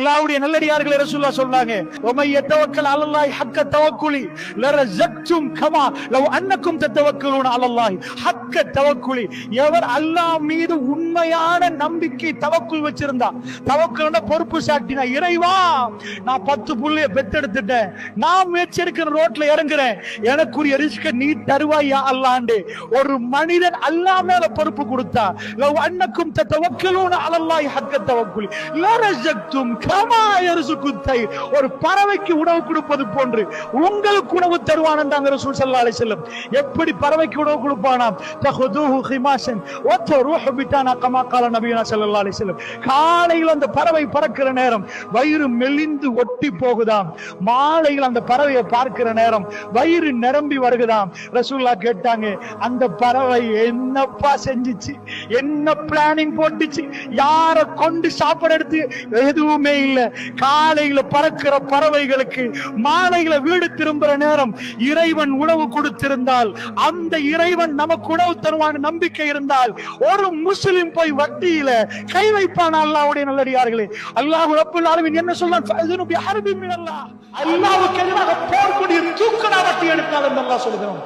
அல்லாஹ்வுடைய நல்லடியார்களே ரசூலுல்லாஹ் சொல்றாங்க, "வமை யதவக்கல் அலல்லாஹி ஹக்க தவக்குலி லரஸக்தும் கமா லவ் அன்னக்கும் தத்தவக்கலூன அலல்லாஹி ஹக்க தவக்குலி." எவர் அல்லாஹ் மீது உண்மையான நம்பிக்கை தவக்குல் வச்சிருந்தா, தவக்குல்னா பொறுப்பு சாட்டினா, இறைவா நான் 10 புள்ளைய பெத்தெடுத்துட்டேன், நான் முயற்சி எடுக்கிற ரோட்ல இறங்குறேன், எனக்குரிய ரிஸ்க நீ தருவாய் யா அல்லாஹ்ண்டே ஒரு மனிதன் அல்லாஹ் மேல பொறுப்பு கொடுத்தா, லவ் அன்னக்கும் தத்தவக்கலூன அலல்லாஹி ஹக்க தவக்குலி லரஸக்தும் கமா யர்ஸுகுத் தைர். ஒரு பறவைக்கு உணவு கொடுப்பது போன்று உங்களுக்கு உணவு தருவான் என்றாங்க ரசூல் ஸல்லல்லாஹு அலைஹி வஸல்லம். எப்படி பறவைக்கு உணவு கொடுப்பானாம்? தஹதுஹு ஹிமாஷன் வ தரூஹு பிதானா கமா قال நபியுனா ஸல்லல்லாஹு அலைஹி வஸல்லம். காலையில் அந்த பறவை பறக்கிற நேரம் வயிறு மெலிந்து ஒட்டி போகுதாம், மாலையில் அந்த பறவையை பார்க்கிற நேரம் வயிறு நிரம்பி வருகுதாம். ரசூலுல்லாஹ் கேட்டாங்க, அந்த பறவை என்னப்பா செஞ்சிச்சு, என்ன பிளானிங் போட்டுச்சு, யார கொண்டு சாப்பாடு எடுத்து? எதுவுமே இல்ல. காலையில பறக்கிற பறவைகளுக்கு மாலையில வீடு திரும்புற நேரம் இறைவன் உணவு கொடுத்திருந்தால், அந்த இறைவன் நமக்கு உணவு தருவான் நம்பிக்கை இருந்தால், ஒரு முஸ்லிம் போய் வட்டியில கை வைப்பான்? அல்லாஹ்வுடைய நல்லடியார்களே, அல்லாஹ் ரப்பல் ஆலமீன் என்ன சொல்றான்? ஃபஅஸனு பிஹர்பின் மினல்லாஹ். அல்லாஹ்வுக்கு எதிராக போர் கொடி தூக்கடா வட்டி எடுக்காத என்று அல்லாஹ் சொல்கிறான்.